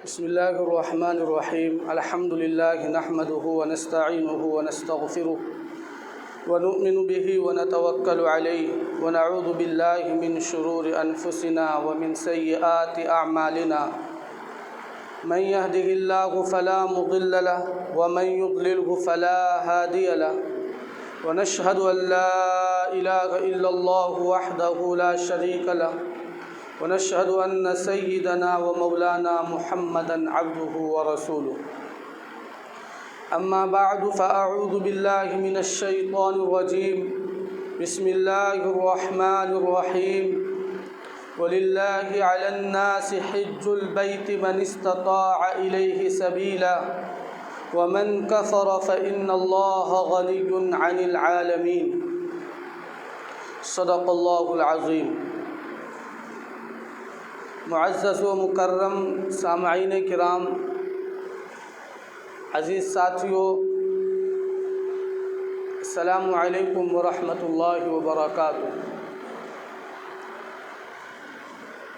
بسم الله الرحمن الرحيم. الحمد لله نحمده ونستعينه ونستغفره ونؤمن به ونتوكل عليه ونعوذ بالله من شرور أنفسنا ومن سيئات أعمالنا. من يهده الله فلا مضل له ومن يضلله فلا هادي له. ونشهد أن لا إله إلا الله وحده لا شريك له ونشهد أن سيدنا ومولانا محمدا عبده ورسوله. أما بعد فأعوذ بالله من الشيطان الرجيم. بسم الله الرحمن الرحيم. ولله على الناس حج البيت من استطاع إليه سبيلا ومن كفر فإن الله غني عن العالمين. صدق الله العظيم. معزز و مکرم سامعین کرام، عزیز ساتھیو، السلام علیکم ورحمۃ اللہ وبرکاتہ۔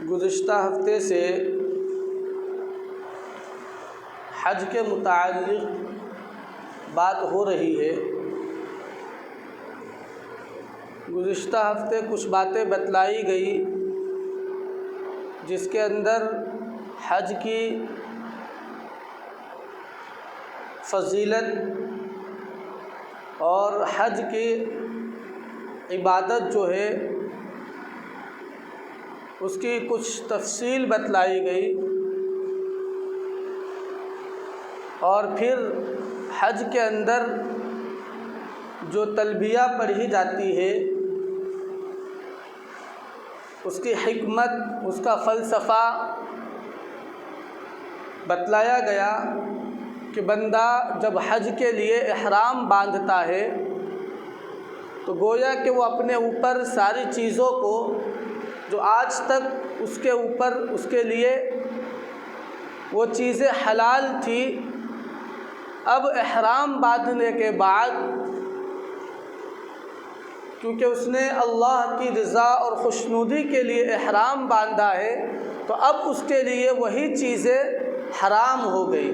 گزشتہ ہفتے سے حج کے متعلق بات ہو رہی ہے۔ گزشتہ ہفتے کچھ باتیں بتلائی گئی جس کے اندر حج کی فضیلت اور حج کی عبادت جو ہے اس کی کچھ تفصیل بتلائی گئی، اور پھر حج کے اندر جو تلبیہ پڑھی جاتی ہے اس کی حکمت، اس کا فلسفہ بتلایا گیا کہ بندہ جب حج کے لیے احرام باندھتا ہے تو گویا کہ وہ اپنے اوپر ساری چیزوں کو جو آج تک اس کے اوپر اس کے لیے وہ چیزیں حلال تھی، اب احرام باندھنے کے بعد کیونکہ اس نے اللہ کی رضا اور خوشنودی کے لیے احرام باندھا ہے تو اب اس کے لیے وہی چیزیں حرام ہو گئی۔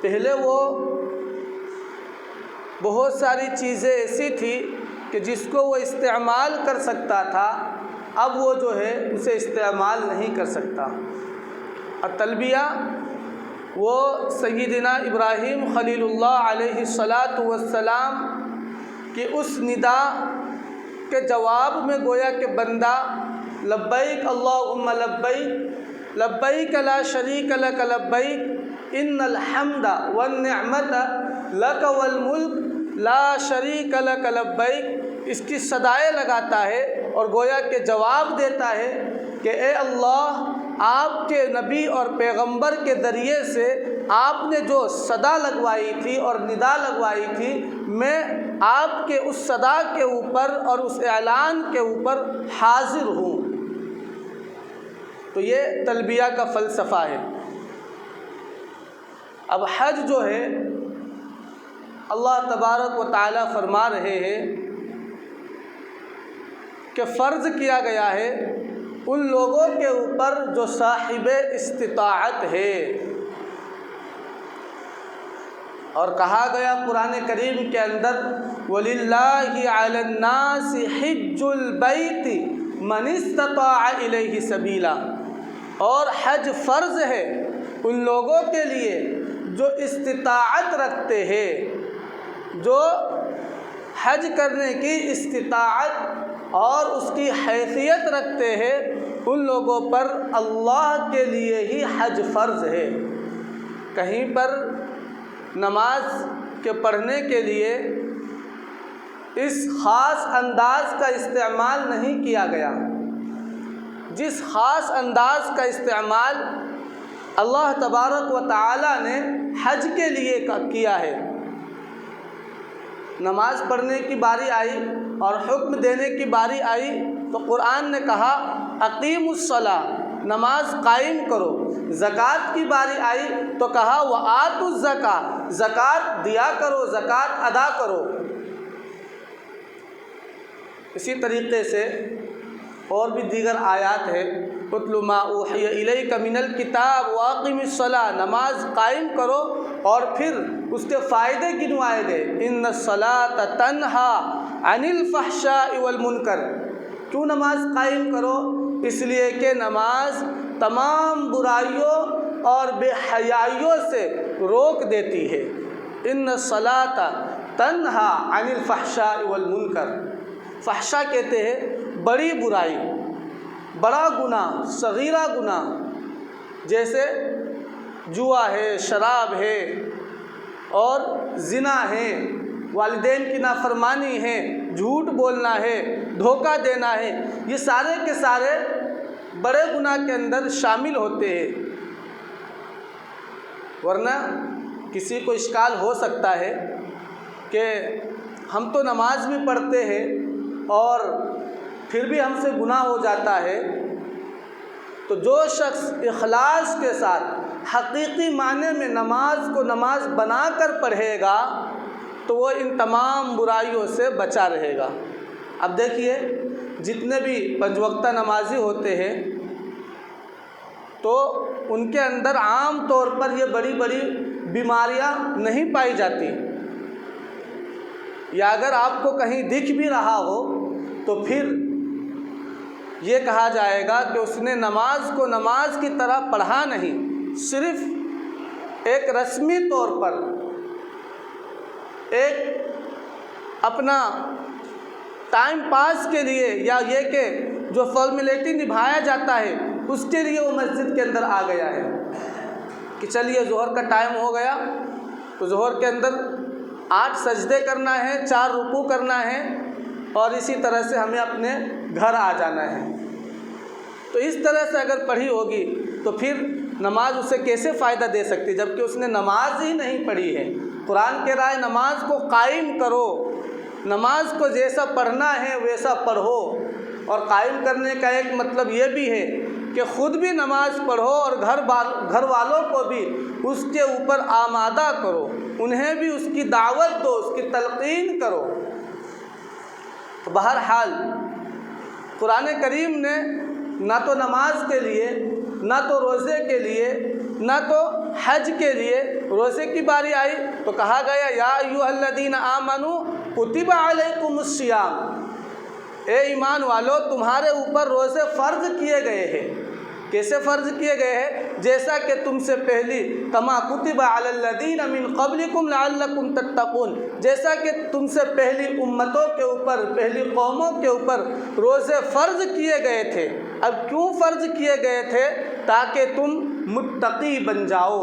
پہلے وہ بہت ساری چیزیں ایسی تھی کہ جس کو وہ استعمال کر سکتا تھا، اب وہ جو ہے اسے استعمال نہیں کر سکتا۔ اور تلبیہ وہ سیدنا ابراہیم خلیل اللہ علیہ السلام کہ اس ندا کے جواب میں گویا کہ بندہ لبیک اللہم لبیک لبیک لا شریک لک لبیک ان الحمد والنعمت لک والملک لا شریک لک لبیک، اس کی صدائیں لگاتا ہے اور گویا کہ جواب دیتا ہے کہ اے اللہ، آپ کے نبی اور پیغمبر کے ذریعے سے آپ نے جو صدا لگوائی تھی اور ندا لگوائی تھی، میں آپ کے اس صدا کے اوپر اور اس اعلان کے اوپر حاضر ہوں۔ تو یہ تلبیہ کا فلسفہ ہے۔ اب حج جو ہے اللہ تبارک و تعالی فرما رہے ہیں کہ فرض کیا گیا ہے ان لوگوں کے اوپر جو صاحب استطاعت ہے، اور کہا گیا قرآن کریم کے اندر وَلِلَّهِ عَلَى النَّاسِ حِجُّ الْبَيْتِ مَنِ اسْتَطَاعَ إِلَيْهِ سَبِيلًا، اور حج فرض ہے ان لوگوں کے لیے جو استطاعت رکھتے ہیں، جو حج کرنے کی استطاعت اور اس کی حیثیت رکھتے ہیں، ان لوگوں پر اللہ کے لیے ہی حج فرض ہے۔ کہیں پر نماز کے پڑھنے کے لیے اس خاص انداز کا استعمال نہیں کیا گیا جس خاص انداز کا استعمال اللہ تبارک و تعالی نے حج کے لیے کیا ہے۔ نماز پڑھنے کی باری آئی اور حکم دینے کی باری آئی تو قرآن نے کہا اقیموا الصلاۃ، نماز قائم کرو۔ زکوٰۃ کی باری آئی تو کہا وآتوا الزکاۃ، زکوٰۃ دیا کرو، زکوٰۃ ادا کرو۔ اسی طریقے سے اور بھی دیگر آیات ہے اتل ما اوحی الیک من الکتاب واقم الصلاۃ، نماز قائم کرو، اور پھر اس کے فائدے گنوائے گئے، ان الصلاۃ تنہا عن الفحشاء والمنکر۔ کیوں نماز قائم کرو؟ اس لیے کہ نماز تمام برائیوں اور بے حیائیوں سے روک دیتی ہے۔ ان الصلاۃ تنہا عن الفحشاء والمنکر، فحشا کہتے ہیں بڑی برائی، بڑا گناہ، صغیرہ گناہ، جیسے جوا ہے، شراب ہے، اور زنا ہے، والدین کی نافرمانی ہے، جھوٹ بولنا ہے، دھوکہ دینا ہے، یہ سارے کے سارے بڑے گناہ کے اندر شامل ہوتے ہیں۔ ورنہ کسی کو اشکال ہو سکتا ہے کہ ہم تو نماز بھی پڑھتے ہیں اور پھر بھی ہم سے گناہ ہو جاتا ہے، تو جو شخص اخلاص کے ساتھ حقیقی معنی میں نماز کو نماز بنا کر پڑھے گا تو وہ ان تمام برائیوں سے بچا رہے گا۔ اب دیکھیے جتنے بھی پنج وقتہ نمازی ہوتے ہیں تو ان کے اندر عام طور پر یہ بڑی بڑی بیماریاں نہیں پائی جاتی، یا اگر آپ کو کہیں دکھ بھی رہا ہو تو پھر یہ کہا جائے گا کہ اس نے نماز کو نماز کی طرح پڑھا نہیں، صرف ایک رسمی طور پر ایک اپنا ٹائم پاس کے لیے، یا یہ کہ جو فارمیلٹی نبھایا جاتا ہے اس کے لیے وہ مسجد کے اندر آ گیا ہے کہ چلیے ظہر کا ٹائم ہو گیا تو ظہر کے اندر 8 سجدے کرنا ہے، 4 رکوع کرنا ہے، اور اسی طرح سے ہمیں اپنے گھر آ جانا ہے۔ تو اس طرح سے اگر پڑھی ہوگی تو پھر نماز اسے کیسے فائدہ دے سکتی، جبکہ اس نے نماز ہی نہیں پڑھی ہے۔ قرآن کہہ رہا ہے نماز کو قائم کرو، نماز کو جیسا پڑھنا ہے ویسا پڑھو، اور قائم کرنے کا ایک مطلب یہ بھی ہے کہ خود بھی نماز پڑھو اور گھر والوں کو بھی اس کے اوپر آمادہ کرو، انہیں بھی اس کی دعوت دو، اس کی تلقین کرو۔ بہرحال قرآن کریم نے نہ تو نماز کے لیے، نہ تو روزے کے لیے، نہ تو حج کے لیے، روزے کی باری آئی تو کہا گیا یا ایھا الذین آمنوا کتب علیکم الصیام، اے ایمان والو تمہارے اوپر روزے فرض کیے گئے ہیں۔ کیسے فرض کیے گئے ہیں؟ جیسا کہ تم سے پہلی کما کتب علی الذین من قبلکم لعلکم تتقون، جیسا کہ تم سے پہلی امتوں کے اوپر، پہلی قوموں کے اوپر روزے فرض کیے گئے تھے۔ اب کیوں فرض کیے گئے تھے؟ تاکہ تم متقی بن جاؤ۔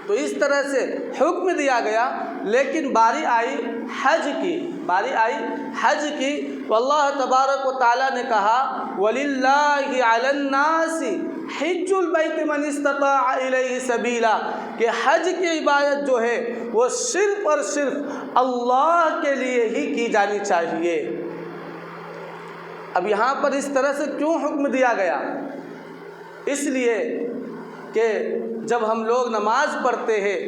تو اس طرح سے حکم دیا گیا، لیکن باری آئی حج کی، باری آئی حج کی تو اللہ تبارک و تعالیٰ نے کہا وَلِلَّهِ عَلَى النَّاسِ حِجُّ الْبَيْتِ مَنِ اسْتَطَاعَ إِلَيْهِ سَبِيلًا، کہ حج کی عبادت جو ہے وہ صرف اور صرف اللہ کے لیے ہی کی جانی چاہیے۔ اب یہاں پر اس طرح سے کیوں حکم دیا گیا؟ اس لیے کہ جب ہم لوگ نماز پڑھتے ہیں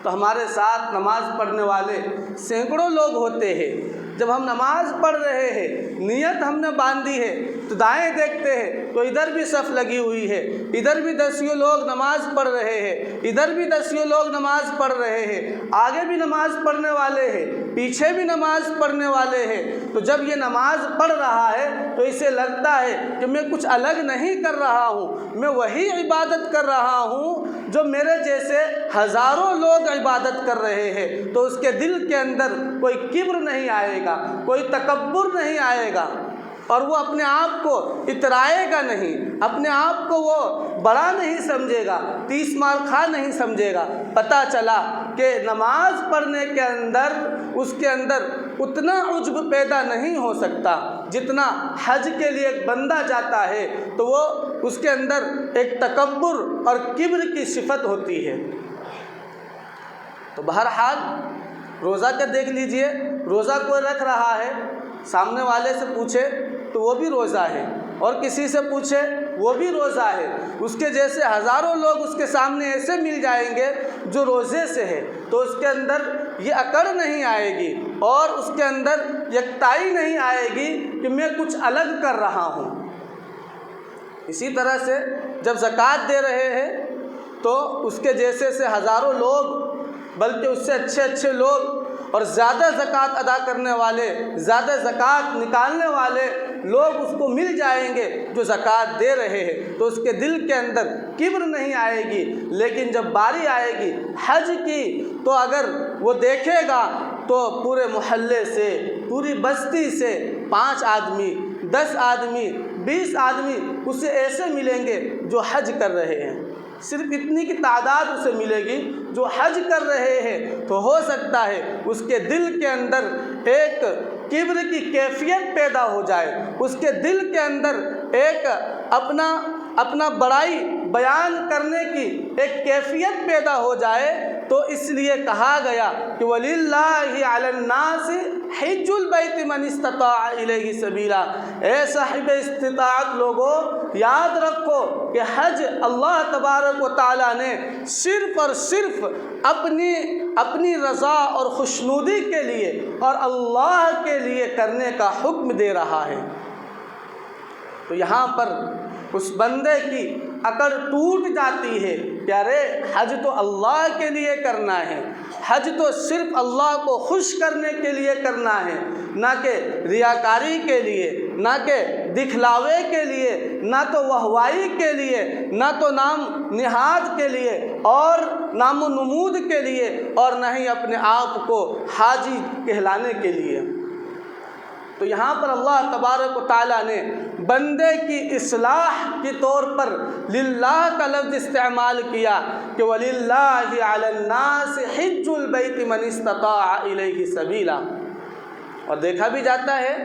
تو ہمارے ساتھ نماز پڑھنے والے سینکڑوں لوگ ہوتے ہیں۔ جب ہم نماز پڑھ رہے ہیں، نیت ہم نے باندھی ہے تو دائیں دیکھتے ہیں تو ادھر بھی صف لگی ہوئی ہے، ادھر بھی 10 لوگ نماز پڑھ رہے ہیں، ادھر بھی 10 لوگ نماز پڑھ رہے ہیں، آگے بھی نماز پڑھنے والے ہیں، پیچھے بھی نماز پڑھنے والے ہیں۔ تو جب یہ نماز پڑھ رہا ہے تو اسے لگتا ہے کہ میں کچھ الگ نہیں کر رہا ہوں، میں وہی عبادت کر رہا ہوں جو میرے جیسے ہزاروں لوگ عبادت کر رہے ہیں۔ تو اس کے دل کے اندر کوئی کبر نہیں آئے گا، کوئی تکبر نہیں آئے گا، اور وہ اپنے آپ کو اترائے گا نہیں، اپنے آپ کو وہ بڑا نہیں سمجھے گا، 30 مار کھا نہیں سمجھے گا۔ پتہ چلا کہ نماز پڑھنے کے اندر اس کے اندر اتنا عجب پیدا نہیں ہو سکتا جتنا حج کے لیے ایک بندہ جاتا ہے تو وہ اس کے اندر ایک تکبر اور کبر کی صفت ہوتی ہے۔ تو بہرحال روزہ کا دیکھ لیجئے، روزہ کوئی رکھ رہا ہے، سامنے والے سے پوچھے تو وہ بھی روزہ ہے، اور کسی سے پوچھے وہ بھی روزہ ہے، اس کے جیسے ہزاروں لوگ اس کے سامنے ایسے مل جائیں گے جو روزے سے ہے، تو اس کے اندر یہ اکڑ نہیں آئے گی اور اس کے اندر یکتائی نہیں آئے گی کہ میں کچھ الگ کر رہا ہوں۔ اسی طرح سے جب زکوٰۃ دے رہے ہیں تو اس کے جیسے سے ہزاروں لوگ، بلکہ اس سے اچھے اچھے لوگ اور زیادہ زکوٰۃ ادا کرنے والے، زیادہ زکوٰۃ نکالنے والے لوگ اس کو مل جائیں گے جو زکوٰۃ دے رہے ہیں، تو اس کے دل کے اندر کبر نہیں آئے گی۔ لیکن جب باری آئے گی حج کی تو اگر وہ دیکھے گا تو پورے محلے سے، پوری بستی سے 5 آدمی، 10 آدمی، 20 آدمی اسے ایسے ملیں گے جو حج کر رہے ہیں، صرف اتنی کی تعداد اسے ملے گی جو حج کر رہے ہیں، تو ہو سکتا ہے اس کے دل کے اندر ایک کبر کی کیفیت پیدا ہو جائے، اس کے دل کے اندر ایک اپنا بڑائی بیان کرنے کی ایک کیفیت پیدا ہو جائے۔ تو اس لیے کہا گیا کہ وَلِلَّهِ عَلَى النَّاسِ حِجُّ الْبَيْتِ مَنِ اسْتَطَاعَ إِلَيْهِ سَبِيلًا۔ اے صاحب استطاعت لوگوں، یاد رکھو کہ حج اللہ تبارک و تعالیٰ نے صرف اور صرف اپنی رضا اور خوشنودی کے لیے اور اللہ کے لیے کرنے کا حکم دے رہا ہے۔ تو یہاں پر اس بندے کی عقل ٹوٹ جاتی ہے کہ ارے حج تو اللہ کے لیے کرنا ہے، حج تو صرف اللہ کو خوش کرنے کے لیے کرنا ہے، نہ کہ ریاکاری کے لیے، نہ کہ دکھلاوے کے لیے، نہ تو واہوائی کے لیے، نہ تو نام نہاد کے لیے اور نام و نمود کے لیے، اور نہ ہی اپنے آپ کو حاجی کہلانے کے لیے۔ تو یہاں پر اللہ تبارک و تعالیٰ نے بندے کی اصلاح کے طور پر للہ کا لفظ استعمال کیا کہ وَلِلَّهِ عَلَى النَّاسِ حِجُّ الْبَيْتِ مَنِ اسْتَطَاعَ إِلَيْهِ سَبِيلًا۔ اور دیکھا بھی جاتا ہے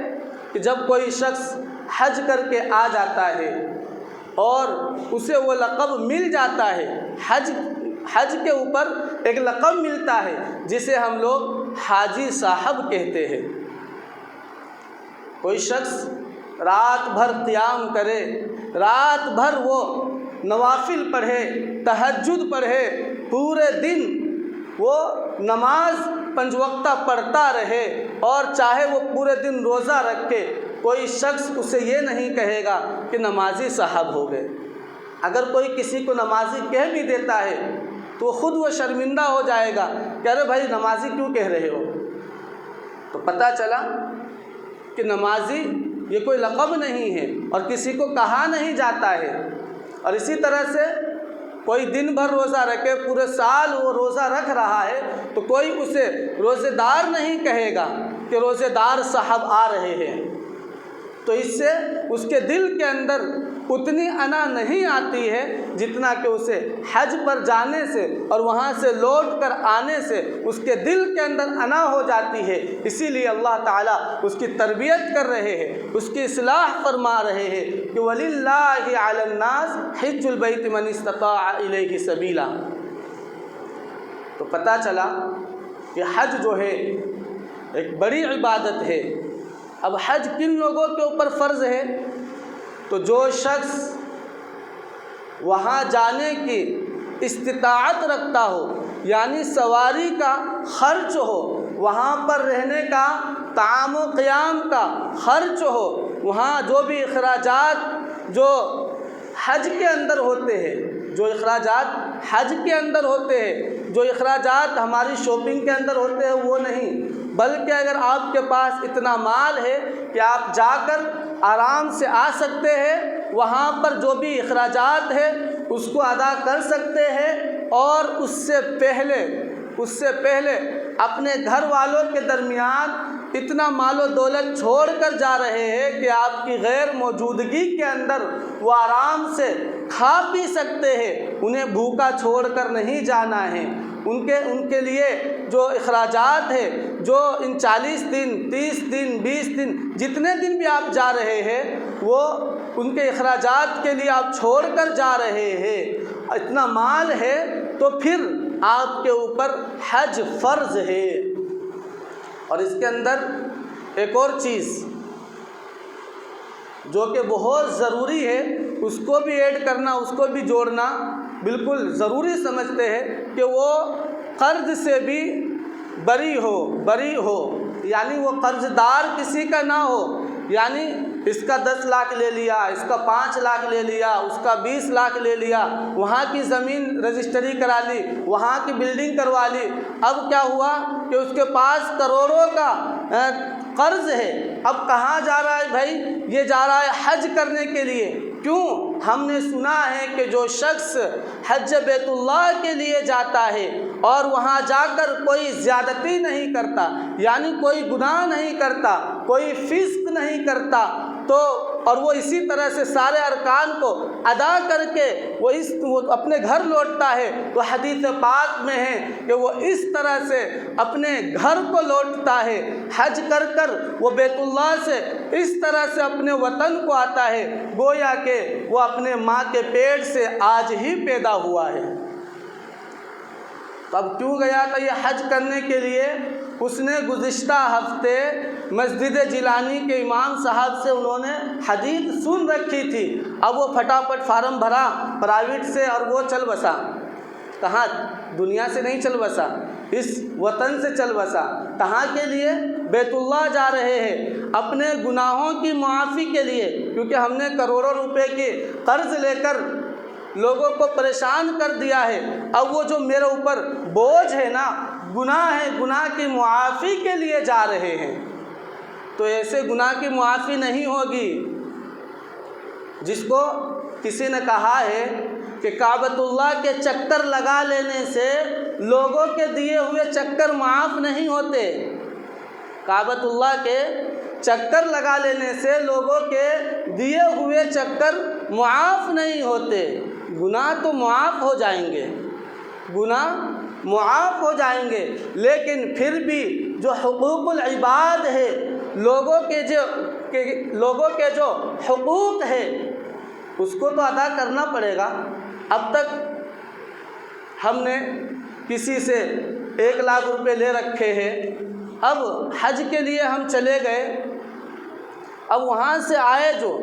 کہ جب کوئی شخص حج کر کے آ جاتا ہے اور اسے وہ لقب مل جاتا ہے، حج کے اوپر ایک لقب ملتا ہے جسے ہم لوگ حاجی صاحب کہتے ہیں۔ کوئی شخص رات بھر قیام کرے، رات بھر وہ نوافل پڑھے، تہجد پڑھے، پورے دن وہ نماز 5 وقتہ پڑھتا رہے اور چاہے وہ پورے دن روزہ رکھے، کوئی شخص اسے یہ نہیں کہے گا کہ نمازی صاحب ہو گئے۔ اگر کوئی کسی کو نمازی کہہ بھی دیتا ہے تو خود وہ شرمندہ ہو جائے گا کہ ارے بھائی نمازی کیوں کہہ رہے ہو؟ تو پتہ چلا کہ نمازی یہ کوئی لقب نہیں ہے اور کسی کو کہا نہیں جاتا ہے۔ اور اسی طرح سے کوئی دن بھر روزہ رکھے، پورے سال وہ روزہ رکھ رہا ہے، تو کوئی اسے روزے دار نہیں کہے گا کہ روزے دار صاحب آ رہے ہیں۔ تو اس سے اس کے دل کے اندر اتنی انا نہیں آتی ہے جتنا کہ اسے حج پر جانے سے اور وہاں سے لوٹ کر آنے سے اس کے دل کے اندر انا ہو جاتی ہے۔ اسی لیے اللہ تعالیٰ اس کی تربیت کر رہے ہیں، اس کی اصلاح فرما رہے ہیں کہ وَلِلَّهِ عَلَى النَّاسِ حِجُّ الْبَيْتِ مَنِ اسْتَطَاعَ إِلَيْهِ سَبِيلًا۔ تو پتہ چلا کہ حج جو ہے ایک بڑی عبادت ہے۔ اب حج کن لوگوں کے اوپر فرض ہے؟ تو جو شخص وہاں جانے کی استطاعت رکھتا ہو، یعنی سواری کا خرچ ہو، وہاں پر رہنے کا، طعام و قیام کا خرچ ہو، وہاں جو بھی اخراجات جو حج کے اندر ہوتے ہیں، جو اخراجات حج کے اندر ہوتے ہیں، جو اخراجات ہماری شاپنگ کے اندر ہوتے ہیں وہ نہیں، بلکہ اگر آپ کے پاس اتنا مال ہے کہ آپ جا کر آرام سے آ سکتے ہیں، وہاں پر جو بھی اخراجات ہے اس کو ادا کر سکتے ہیں، اور اس سے پہلے اپنے گھر والوں کے درمیان اتنا مال و دولت چھوڑ کر جا رہے ہیں کہ آپ کی غیر موجودگی کے اندر وہ آرام سے کھا پی سکتے ہیں، انہیں بھوکا چھوڑ کر نہیں جانا ہے۔ ان کے لیے جو اخراجات ہے، جو ان 40 دن 30 دن 20 دن جتنے دن بھی آپ جا رہے ہیں، وہ ان کے اخراجات کے لیے آپ چھوڑ کر جا رہے ہیں، اتنا مال ہے تو پھر آپ کے اوپر حج فرض ہے۔ اور اس کے اندر ایک اور چیز جو کہ بہت ضروری ہے، اس کو بھی ایڈ کرنا، اس کو بھی جوڑنا بالکل ضروری سمجھتے ہیں کہ وہ قرض سے بھی بری ہو، یعنی وہ قرض دار کسی کا نہ ہو، یعنی اس کا 10 لاکھ لے لیا، اس کا 5 لاکھ لے لیا، اس کا 20 لاکھ لے لیا، وہاں کی زمین رجسٹری کرا لی، وہاں کی بلڈنگ کروا لی۔ اب کیا ہوا کہ اس کے پاس کروڑوں کا قرض ہے۔ اب کہاں جا رہا ہے بھائی؟ یہ جا رہا ہے حج کرنے کے لیے۔ کیوں؟ ہم نے سنا ہے کہ جو شخص حج بیت اللہ کے لیے جاتا ہے اور وہاں جا کر کوئی زیادتی نہیں کرتا، یعنی کوئی گناہ نہیں کرتا، کوئی فسق نہیں کرتا، تو اور وہ اسی طرح سے سارے ارکان کو ادا کر کے وہ اپنے گھر لوٹتا ہے، تو حدیث پاک میں ہے کہ وہ اس طرح سے اپنے گھر کو لوٹتا ہے، حج کر کر وہ بیت اللہ سے اس طرح سے اپنے وطن کو آتا ہے گویا کہ وہ اپنے ماں کے پیٹ سے آج ہی پیدا ہوا ہے۔ تو اب کیوں گیا تھا یہ حج کرنے کے لیے؟ اس نے گزشتہ ہفتے مسجد جیلانی کے امام صاحب سے انہوں نے حدیث سن رکھی تھی۔ اب وہ پھٹافٹ فارم بھرا پرائیویٹ سے اور وہ چل بسا۔ کہاں؟ دنیا سے نہیں چل بسا، اس وطن سے چل بسا۔ کہاں کے لیے؟ بیت اللہ جا رہے ہیں اپنے گناہوں کی معافی کے لیے، کیونکہ ہم نے کروڑوں روپے کے قرض لے کر لوگوں کو پریشان کر دیا ہے۔ اب وہ جو میرے اوپر بوجھ ہے نا، گناہ ہے، گناہ کی معافی کے لیے جا رہے ہیں۔ تو ایسے گناہ کی معافی نہیں ہوگی جس کو کسی نے کہا ہے کہ کعبۃ اللہ کے چکر لگا لینے سے لوگوں کے دیے ہوئے چکر معاف نہیں ہوتے۔ کعبۃ اللہ کے چکر لگا لینے سے لوگوں کے دیے ہوئے چکر معاف نہیں ہوتے۔ گناہ تو معاف ہو جائیں گے، گناہ معاف ہو جائیں گے، لیکن پھر بھی جو حقوق العباد ہے، لوگوں کے جو حقوق ہے اس کو تو ادا کرنا پڑے گا۔ اب تک ہم نے کسی سے 1 لاکھ روپے لے رکھے ہیں، اب حج کے لیے ہم چلے گئے، اب وہاں سے آئے جو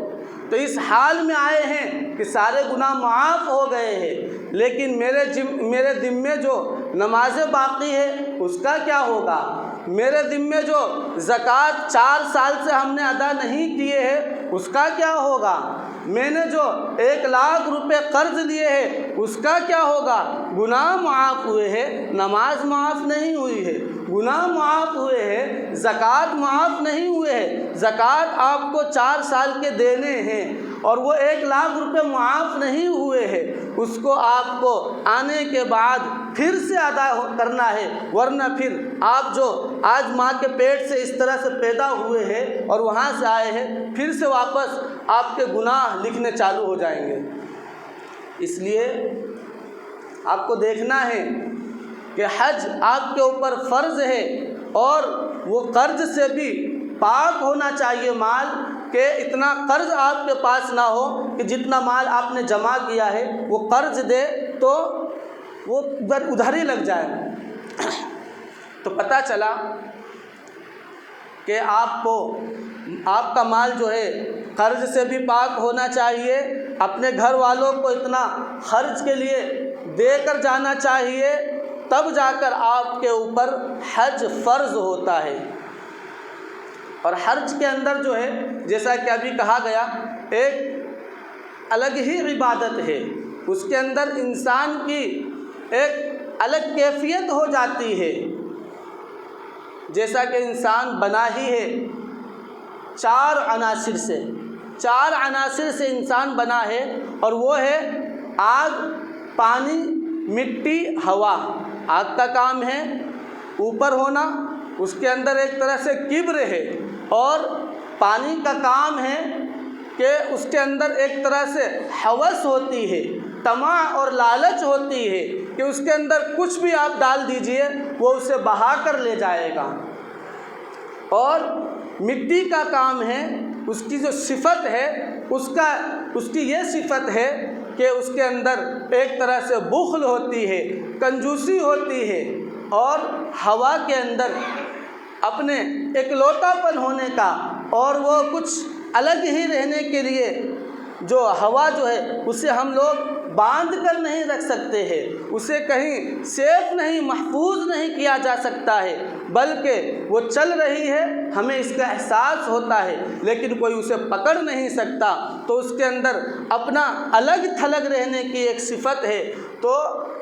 تو اس حال میں آئے ہیں کہ سارے گناہ معاف ہو گئے ہیں، لیکن میرے ذمے جو نمازیں باقی ہے اس کا کیا ہوگا؟ میرے ذمے جو زکوٰۃ 4 سال سے ہم نے ادا نہیں کیے ہیں اس کا کیا ہوگا؟ میں نے جو 1 لاکھ روپے قرض لیے ہیں اس کا کیا ہوگا؟ گناہ معاف ہوئے ہیں، نماز معاف نہیں ہوئی ہے، گناہ معاف ہوئے ہیں، زکوٰۃ معاف نہیں ہوئے ہیں۔ زکوٰۃ آپ کو 4 سال کے دینے ہیں اور وہ 1 لاکھ روپے معاف نہیں ہوئے ہیں، اس کو آپ کو آنے کے بعد پھر سے ادا کرنا ہے، ورنہ پھر آپ جو آج ماں کے پیٹ سے اس طرح سے پیدا ہوئے ہیں اور وہاں سے آئے ہیں، پھر سے واپس آپ کے گناہ لکھنے چالو ہو جائیں گے۔ اس لیے آپ کو دیکھنا ہے کہ حج آپ کے اوپر فرض ہے، اور وہ قرض سے بھی پاک ہونا چاہیے مال، کہ اتنا قرض آپ کے پاس نہ ہو کہ جتنا مال آپ نے جمع کیا ہے وہ قرض دے تو وہ ادھر ہی لگ جائے۔ تو پتہ چلا کہ آپ کا مال جو ہے قرض سے بھی پاک ہونا چاہیے، اپنے گھر والوں کو اتنا خرچ کے لیے دے کر جانا چاہیے، تب جا کر آپ کے اوپر حج فرض ہوتا ہے۔ اور حج کے اندر جو ہے جیسا کہ ابھی کہا گیا ایک الگ ہی عبادت ہے، اس کے اندر انسان کی ایک الگ کیفیت ہو جاتی ہے۔ جیسا کہ انسان بنا ہی ہے 4 عناصر سے انسان بنا ہے، اور وہ ہے آگ، پانی، مٹی، ہوا۔ آگ کا کام ہے اوپر ہونا، اس کے اندر ایک طرح سے کبر ہے، اور پانی کا کام ہے کہ اس کے اندر ایک طرح سے ہوس ہوتی ہے، طمع اور لالچ ہوتی ہے کہ اس کے اندر کچھ بھی آپ ڈال دیجئے وہ اسے بہا کر لے جائے گا۔ اور مٹی کا کام ہے، اس کی جو صفت ہے اس کی یہ صفت ہے کہ اس کے اندر ایک طرح سے بخل ہوتی ہے، کنجوسی ہوتی ہے، اور ہوا کے اندر اپنے اکلوتا پن ہونے کا، اور وہ کچھ الگ ہی رہنے کے لیے جو ہوا جو ہے اسے ہم لوگ باندھ کر نہیں رکھ سکتے ہیں، اسے کہیں سیف نہیں، محفوظ نہیں کیا جا سکتا ہے، بلکہ وہ چل رہی ہے، ہمیں اس کا احساس ہوتا ہے، لیکن کوئی اسے پکڑ نہیں سکتا۔ تو اس کے اندر اپنا الگ تھلگ رہنے کی ایک صفت ہے۔ تو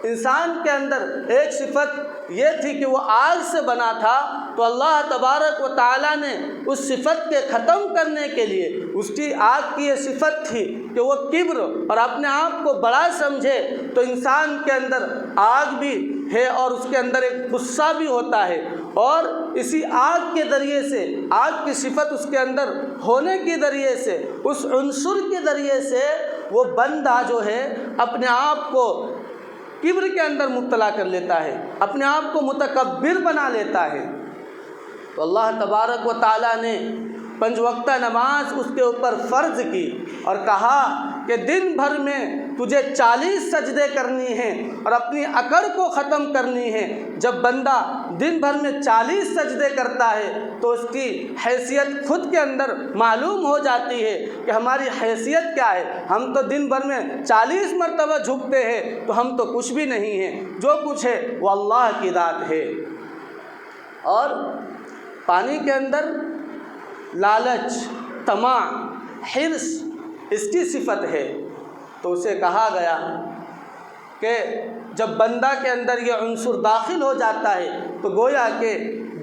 انسان کے اندر ایک صفت یہ تھی کہ وہ آگ سے بنا تھا، تو اللہ تبارک و تعالیٰ نے اس صفت کے ختم کرنے کے لیے، اس کی آگ کی یہ صفت تھی کہ وہ کبر اور اپنے آپ کو بڑا سمجھے، تو انسان کے اندر آگ بھی ہے اور اس کے اندر ایک غصہ بھی ہوتا ہے، اور اسی آگ کے ذریعے سے، آگ کی صفت اس کے اندر ہونے کے ذریعے سے، اس عنصر کے ذریعے سے وہ بندہ جو ہے اپنے آپ کو کبر کے اندر مبتلا کر لیتا ہے، اپنے آپ کو متکبر بنا لیتا ہے۔ تو اللہ تبارک و تعالیٰ نے 5 وقتہ نماز اس کے اوپر فرض کی اور کہا کہ دن بھر میں تجھے 40 سجدے کرنی ہیں اور اپنی اکڑ کو ختم کرنی ہے۔ جب بندہ دن بھر میں 40 سجدے کرتا ہے تو اس کی حیثیت خود کے اندر معلوم ہو جاتی ہے کہ ہماری حیثیت کیا ہے۔ ہم تو دن بھر میں 40 مرتبہ جھکتے ہیں تو ہم تو کچھ بھی نہیں ہیں، جو کچھ ہے وہ اللہ کی ذات ہے۔ اور پانی کے اندر لالچ، طمع، حرص اس کی صفت ہے، تو اسے کہا گیا کہ جب بندہ کے اندر یہ عنصر داخل ہو جاتا ہے تو گویا کہ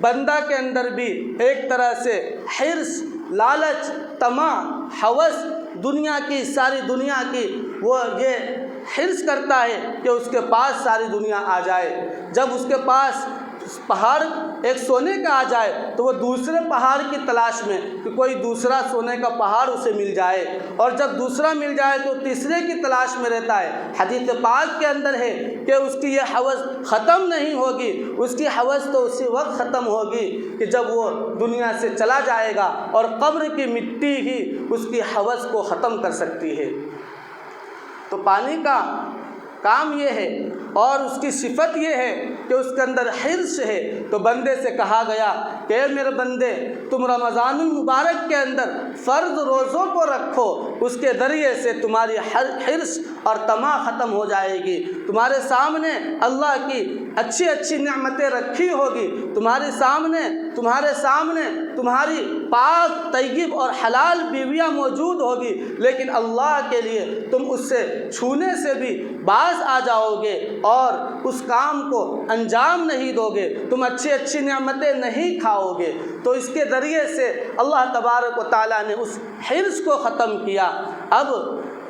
بندہ کے اندر بھی ایک طرح سے حرص، لالچ، طمع، ہوس، دنیا کی، ساری دنیا کی، وہ یہ حرص کرتا ہے کہ اس کے پاس ساری دنیا آ جائے۔ جب اس کے پاس پہاڑ ایک سونے کا آ جائے تو وہ دوسرے پہاڑ کی تلاش میں کہ کوئی دوسرا سونے کا پہاڑ اسے مل جائے، اور جب دوسرا مل جائے تو تیسرے کی تلاش میں رہتا ہے۔ حدیث پاک کے اندر ہے کہ اس کی یہ ہوس ختم نہیں ہوگی، اس کی ہوس تو اسی وقت ختم ہوگی کہ جب وہ دنیا سے چلا جائے گا، اور قبر کی مٹی ہی اس کی ہوس کو ختم کر سکتی ہے۔ تو پانی کا کام یہ ہے اور اس کی صفت یہ ہے کہ اس کے اندر حرص ہے۔ تو بندے سے کہا گیا کہ اے میرے بندے، تم رمضان المبارک کے اندر فرض روزوں کو رکھو، اس کے ذریعے سے تمہاری حرص اور طمع ختم ہو جائے گی۔ تمہارے سامنے اللہ کی اچھی اچھی نعمتیں رکھی ہوگی، تمہارے سامنے تمہاری پاک، طیب اور حلال بیویاں موجود ہوگی، لیکن اللہ کے لیے تم اس سے چھونے سے بھی باز آ جاؤ گے اور اس کام کو انجام نہیں دو گے، تم اچھی نعمتیں نہیں کھاؤ گے۔ تو اس کے ذریعے سے اللہ تبارک و تعالیٰ نے اس حرص کو ختم کیا۔ اب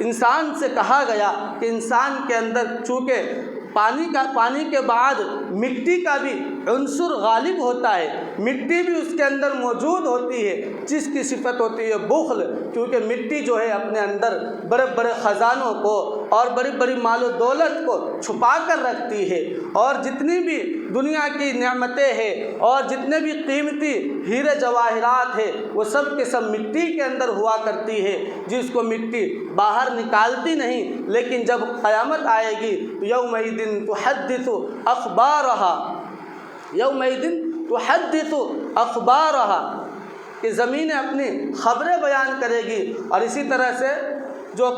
انسان سے کہا گیا کہ انسان کے اندر چونکہ پانی کے بعد مٹی کا بھی عنصر غالب ہوتا ہے، مٹی بھی اس کے اندر موجود ہوتی ہے، جس کی صفت ہوتی ہے بخل، کیونکہ مٹی جو ہے اپنے اندر بڑے بڑے خزانوں کو اور بڑی بڑی مال و دولت کو چھپا کر رکھتی ہے، اور جتنی بھی دنیا کی نعمتیں ہیں اور جتنے بھی قیمتی ہیرے جواہرات ہیں وہ سب کے سب مٹی کے اندر ہوا کرتی ہے، جس کو مٹی باہر نکالتی نہیں۔ لیکن جب قیامت آئے گی تو یومئذ تحدث اخبارہا، یومئذ تحدث اخبارہا، کہ زمینیں اپنی خبریں بیان کرے گی، اور اسی طرح سے جو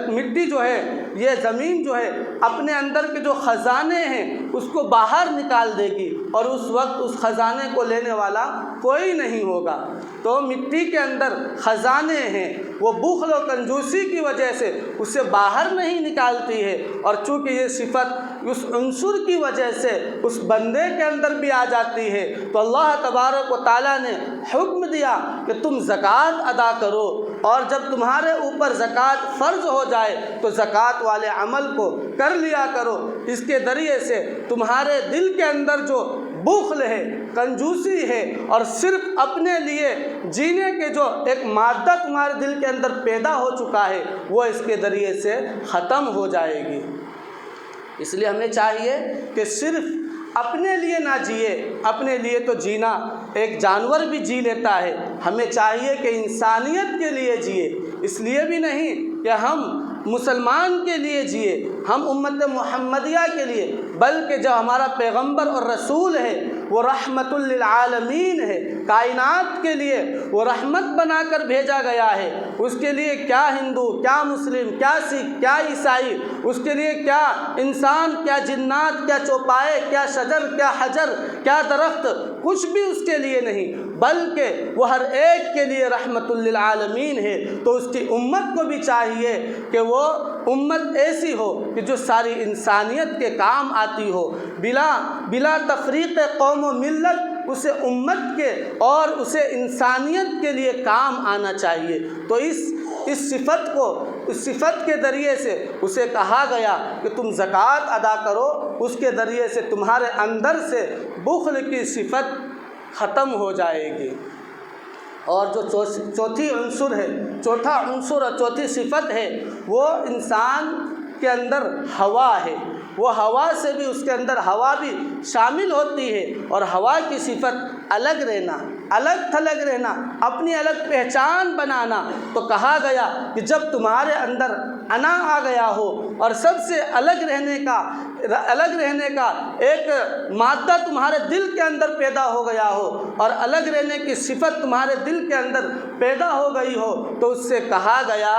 مٹی جو ہے، یہ زمین جو ہے اپنے اندر کے جو خزانے ہیں اس کو باہر نکال دے گی، اور اس وقت اس خزانے کو لینے والا کوئی نہیں ہوگا۔ تو مٹی کے اندر خزانے ہیں، وہ بخل و کنجوسی کی وجہ سے اسے باہر نہیں نکالتی ہے، اور چونکہ یہ صفت اس عنصر کی وجہ سے اس بندے کے اندر بھی آ جاتی ہے، تو اللہ تبارک و تعالیٰ نے حکم دیا کہ تم زکوٰۃ ادا کرو، اور جب تمہارے اوپر زکوٰۃ فرض ہو جائے تو زکوٰۃ والے عمل کو کر لیا کرو۔ اس کے ذریعے سے تمہارے دل کے اندر جو بخل ہے، کنجوسی ہے، اور صرف اپنے لیے جینے کے جو ایک مادہ تمہارے دل کے اندر پیدا ہو چکا ہے، وہ اس کے ذریعے سے ختم ہو جائے گی۔ اس لیے ہمیں چاہیے کہ صرف اپنے لیے نہ جیے، اپنے لیے تو جینا ایک جانور بھی جی لیتا ہے، ہمیں چاہیے کہ انسانیت کے لیے جیے، اس لیے بھی نہیں کہ ہم مسلمان کے لیے جیے، ہم امت محمدیہ کے لیے، بلکہ جو ہمارا پیغمبر اور رسول ہے وہ رحمت للعالمین ہے، کائنات کے لیے وہ رحمت بنا کر بھیجا گیا ہے۔ اس کے لیے کیا ہندو، کیا مسلم، کیا سکھ، کیا عیسائی، اس کے لیے کیا انسان، کیا جنات، کیا چوپائے، کیا شجر، کیا حجر، کیا درخت، کچھ بھی اس کے لیے نہیں، بلکہ وہ ہر ایک کے لیے رحمت للعالمین ہے۔ تو اس کی امت کو بھی چاہیے کہ وہ امت ایسی ہو کہ جو ساری انسانیت کے کام آتی ہو، بلا تفریق قوم و ملت اسے امت کے اور اسے انسانیت کے لیے کام آنا چاہیے۔ تو اس صفت کے ذریعے سے اسے کہا گیا کہ تم زکوٰۃ ادا کرو، اس کے ذریعے سے تمہارے اندر سے بخل کی صفت ختم ہو جائے گی۔ اور جو چوتھا عنصر اور چوتھی صفت ہے وہ انسان کے اندر ہوا ہے۔ وہ ہوا سے بھی، اس کے اندر ہوا بھی شامل ہوتی ہے، اور ہوا کی صفت الگ رہنا، الگ تھلگ رہنا، اپنی الگ پہچان بنانا۔ تو کہا گیا کہ جب تمہارے اندر انا آ گیا ہو اور سب سے الگ رہنے کا ایک مادہ تمہارے دل کے اندر پیدا ہو گیا ہو، اور الگ رہنے کی صفت تمہارے دل کے اندر پیدا ہو گئی ہو، تو اس سے کہا گیا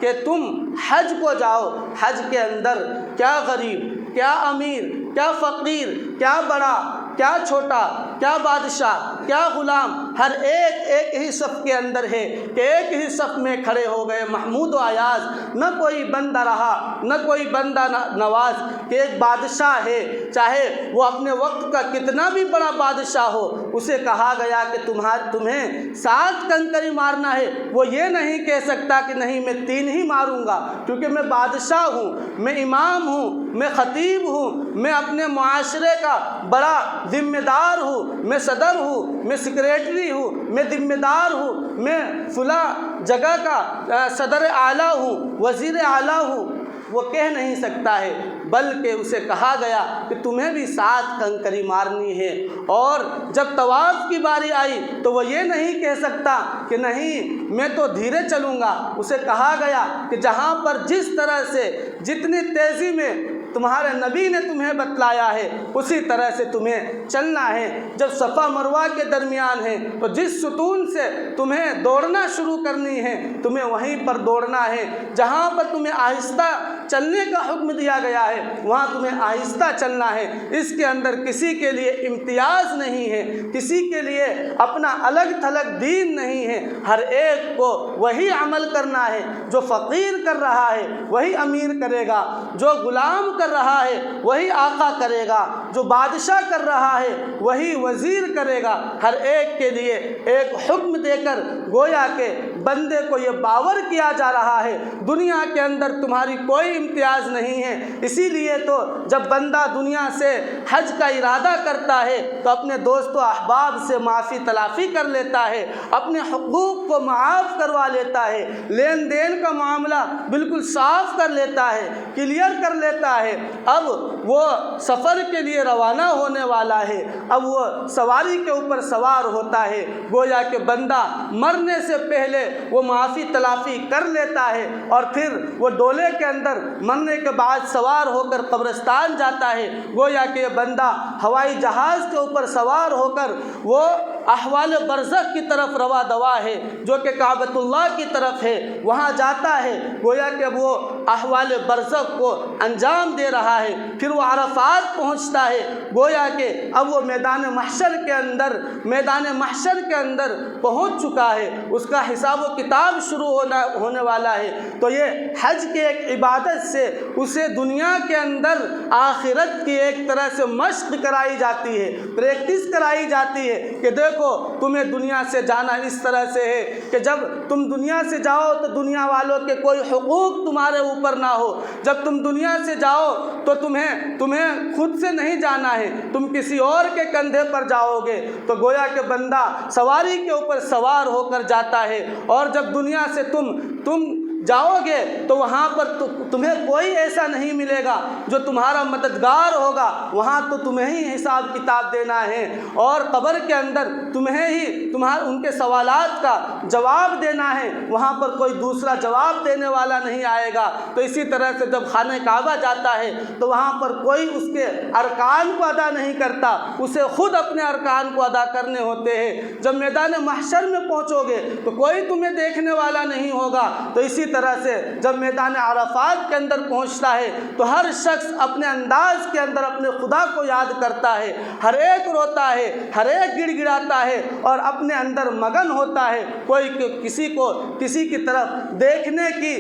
کہ تم حج کو جاؤ۔ حج کے اندر کیا غریب، کیا امیر، کیا فقیر، کیا بڑا، کیا چھوٹا، کیا بادشاہ، کیا غلام، ہر ایک ہی صف کے اندر ہے کہ ایک ہی صف میں کھڑے ہو گئے محمود و ایاز۔ نہ کوئی بندہ رہا، نہ کوئی بندہ نواز، کہ ایک بادشاہ ہے، چاہے وہ اپنے وقت کا کتنا بھی بڑا بادشاہ ہو، اسے کہا گیا کہ تمہیں 7 کنکری مارنا ہے۔ وہ یہ نہیں کہہ سکتا کہ نہیں میں 3 ہی ماروں گا، کیونکہ میں بادشاہ ہوں، میں امام ہوں، میں خطیب ہوں، میں اپنے معاشرے کا بڑا ذمہ دار ہوں، میں صدر ہوں، میں سیکریٹری ہوں، میں ذمہ دار ہوں، میں فلاں جگہ کا صدر اعلیٰ ہوں، وزیر اعلیٰ ہوں۔ وہ کہہ نہیں سکتا ہے، بلکہ اسے کہا گیا کہ تمہیں بھی 7 کنکری مارنی ہے۔ اور جب طواف کی باری آئی تو وہ یہ نہیں کہہ سکتا کہ نہیں میں تو دھیرے چلوں گا۔ اسے کہا گیا کہ جہاں پر جس طرح سے، جتنی تیزی میں تمہارے نبی نے تمہیں بتلایا ہے اسی طرح سے تمہیں چلنا ہے۔ جب صفا مروہ کے درمیان ہے تو جس ستون سے تمہیں دوڑنا شروع کرنی ہے تمہیں وہیں پر دوڑنا ہے۔ جہاں پر تمہیں آہستہ چلنے کا حکم دیا گیا ہے وہاں تمہیں آہستہ چلنا ہے۔ اس کے اندر کسی کے لیے امتیاز نہیں ہے، کسی کے لیے اپنا الگ تھلگ دین نہیں ہے۔ ہر ایک کو وہی عمل کرنا ہے، جو فقیر کر رہا ہے وہی امیر کرے گا، جو غلام کر رہا ہے وہی آقا کرے گا، جو بادشاہ کر رہا ہے وہی وزیر کرے گا۔ ہر ایک کے لیے ایک حکم دے کر گویا کہ بندے کو یہ باور کیا جا رہا ہے دنیا کے اندر تمہاری کوئی امتیاز نہیں ہے۔ اسی لیے تو جب بندہ دنیا سے حج کا ارادہ کرتا ہے تو اپنے دوست و احباب سے معافی تلافی کر لیتا ہے، اپنے حقوق کو معاف کروا لیتا ہے، لین دین کا معاملہ بالکل صاف کر لیتا ہے، کلیئر کر لیتا ہے۔ اب وہ سفر کے لیے روانہ ہونے والا ہے، اب وہ سواری کے اوپر سوار ہوتا ہے۔ گویا کہ بندہ مرنے سے پہلے وہ معافی تلافی کر لیتا ہے اور پھر وہ ڈولے کے اندر مرنے کے بعد سوار ہو کر قبرستان جاتا ہے۔ گویا کہ یہ بندہ ہوائی جہاز کے اوپر سوار ہو کر وہ احوال برزخ کی طرف روا دوا ہے، جو کہ کعبۃ اللہ کی طرف ہے، وہاں جاتا ہے۔ گویا کہ اب وہ احوال برزخ کو انجام دے رہا ہے، پھر وہ عرفات پہنچتا ہے۔ گویا کہ اب وہ میدان محشر کے اندر پہنچ چکا ہے، اس کا حساب و کتاب شروع ہونے والا ہے۔ تو یہ حج کے ایک عبادت سے اسے دنیا کے اندر آخرت کی ایک طرح سے مشق کرائی جاتی ہے، پریکٹس کرائی جاتی ہے کہ دیکھو تمہیں دنیا سے جانا اس طرح سے ہے کہ جب تم دنیا سے جاؤ تو دنیا والوں کے کوئی حقوق تمہارے اوپر نہ ہو۔ جب تم دنیا سے جاؤ تو تمہیں خود سے نہیں جانا ہے، تم کسی اور کے کندھے پر جاؤ گے۔ تو گویا کہ بندہ سواری کے اوپر سوار ہو کر جاتا ہے، اور جب دنیا سے تم جاؤ گے تو وہاں پر تمہیں کوئی ایسا نہیں ملے گا جو تمہارا مددگار ہوگا، وہاں تو تمہیں ہی حساب کتاب دینا ہے، اور قبر کے اندر تمہیں ہی ان کے سوالات کا جواب دینا ہے، وہاں پر کوئی دوسرا جواب دینے والا نہیں آئے گا۔ تو اسی طرح سے جب خانہ کعبہ جاتا ہے تو وہاں پر کوئی اس کے ارکان کو ادا نہیں کرتا، اسے خود اپنے ارکان کو ادا کرنے ہوتے ہیں۔ جب میدان محشر میں پہنچو گے تو کوئی تمہیں دیکھنے والا نہیں ہوگا۔ تو اسی طرح سے جب میدان عرفات کے اندر پہنچتا ہے تو ہر شخص اپنے انداز کے اندر اپنے خدا کو یاد کرتا ہے، ہر ایک روتا ہے، ہر ایک گڑ گڑاتا ہے اور اپنے اندر مگن ہوتا ہے۔ کوئی کسی کی طرف دیکھنے کی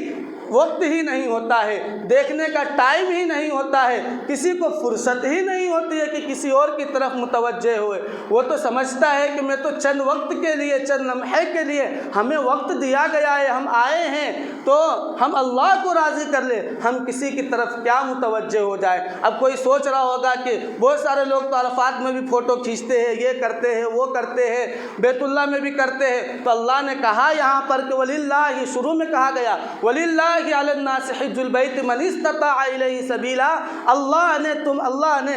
وقت ہی نہیں ہوتا ہے، دیکھنے کا ٹائم ہی نہیں ہوتا ہے، کسی کو فرصت ہی نہیں ہوتی ہے کہ کسی اور کی طرف متوجہ ہوئے۔ وہ تو سمجھتا ہے کہ میں تو چند وقت کے لیے، چند لمحے کے لیے ہمیں وقت دیا گیا ہے، ہم آئے ہیں تو ہم اللہ کو راضی کر لیں، ہم کسی کی طرف کیا متوجہ ہو جائے۔ اب کوئی سوچ رہا ہوگا کہ بہت سارے لوگ تو عرفات میں بھی فوٹو کھینچتے ہیں، یہ کرتے ہیں، وہ کرتے ہیں، بیت اللہ میں بھی کرتے ہیں۔ تو اللہ نے کہا یہاں پر کہ وَلِلَّهِ، شروع میں کہا گیا وَلِلَّهِ عَلَى النَّاسِ حِجُّ الْبَيْتِ مَنِ اسْتَطَاعَ إِلَيْهِ سَبِيلًا، اللہ نے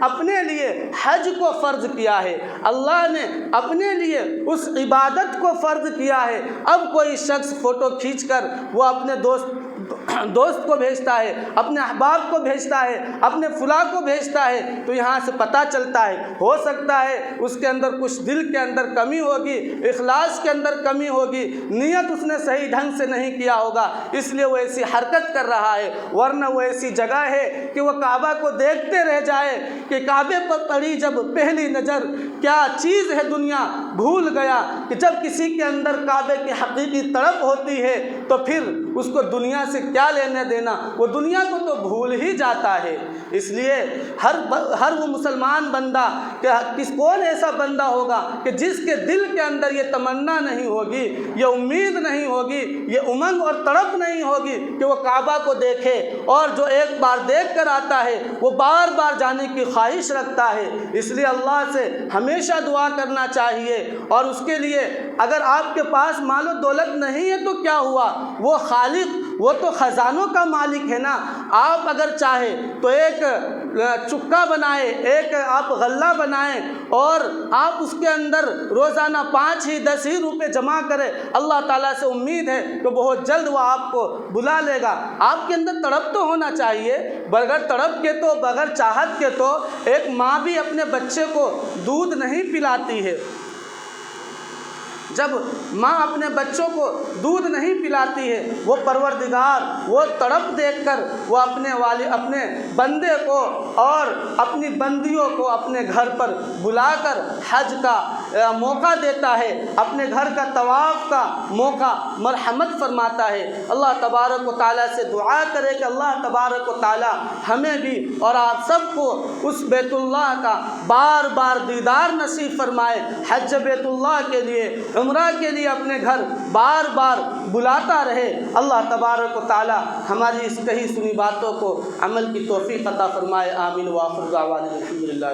اپنے لیے حج کو فرض کیا ہے، اللہ نے اپنے لیے اس عبادت کو فرض کیا ہے۔ اب کوئی شخص فوٹو کھینچ کر وہ اپنے دوست کو بھیجتا ہے، اپنے احباب کو بھیجتا ہے، اپنے فلاں کو بھیجتا ہے، تو یہاں سے پتہ چلتا ہے ہو سکتا ہے اس کے اندر کچھ دل کے اندر کمی ہوگی، اخلاص کے اندر کمی ہوگی، نیت اس نے صحیح ڈھنگ سے نہیں کیا ہوگا، اس لیے وہ ایسی حرکت کر رہا ہے۔ ورنہ وہ ایسی جگہ ہے کہ وہ کعبہ کو دیکھتے رہ جائے کہ کعبے پر پڑی جب پہلی نظر کیا چیز ہے دنیا بھول گیا، کہ جب کسی کے اندر کعبے کی حقیقی تڑپ ہوتی ہے تو پھر اس کو دنیا سے کیا لینے دینا، وہ دنیا کو تو بھول ہی جاتا ہے۔ اس لیے ہر وہ مسلمان بندہ کون ایسا بندہ ہوگا کہ جس کے دل کے اندر یہ تمنا نہیں ہوگی، یہ امید نہیں ہوگی، یہ امنگ اور تڑپ نہیں ہوگی کہ وہ کعبہ کو دیکھے، اور جو ایک بار دیکھ کر آتا ہے وہ بار بار جانے کی خواہش رکھتا ہے۔ اس لیے اللہ سے ہمیشہ دعا کرنا چاہیے، اور اس کے لیے اگر آپ کے پاس مال و دولت نہیں ہے تو کیا ہوا، وہ خالق، وہ تو خزانوں کا مالک ہے نا۔ آپ اگر چاہیں تو ایک چکا بنائیں، ایک آپ غلہ بنائیں اور آپ اس کے اندر روزانہ 5 ہی 10 ہی روپے جمع کریں، اللہ تعالیٰ سے امید ہے کہ بہت جلد وہ آپ کو بلا لے گا۔ آپ کے اندر تڑپ تو ہونا چاہیے، بغیر تڑپ کے تو، بغیر چاہت کے تو ایک ماں بھی اپنے بچے کو دودھ نہیں پلاتی ہے۔ جب ماں اپنے بچوں کو دودھ نہیں پلاتی ہے، وہ پروردگار وہ تڑپ دیکھ کر وہ اپنے بندے کو اور اپنی بندیوں کو اپنے گھر پر بلا کر حج کا موقع دیتا ہے، اپنے گھر کا طواف کا موقع مرحمت فرماتا ہے۔ اللہ تبارک و تعالیٰ سے دعا کرے کہ اللہ تبارک و تعالیٰ ہمیں بھی اور آپ سب کو اس بیت اللہ کا بار بار دیدار نصیب فرمائے، حج بیت اللہ کے لیے، عمرہ کے لیے اپنے گھر بار بار بلاتا رہے۔ اللہ تبارک و تعالیٰ ہماری اس کہی سنی باتوں کو عمل کی توفیق عطا فرمائے، آمین۔ وآخر دعوانا الحمدللہ۔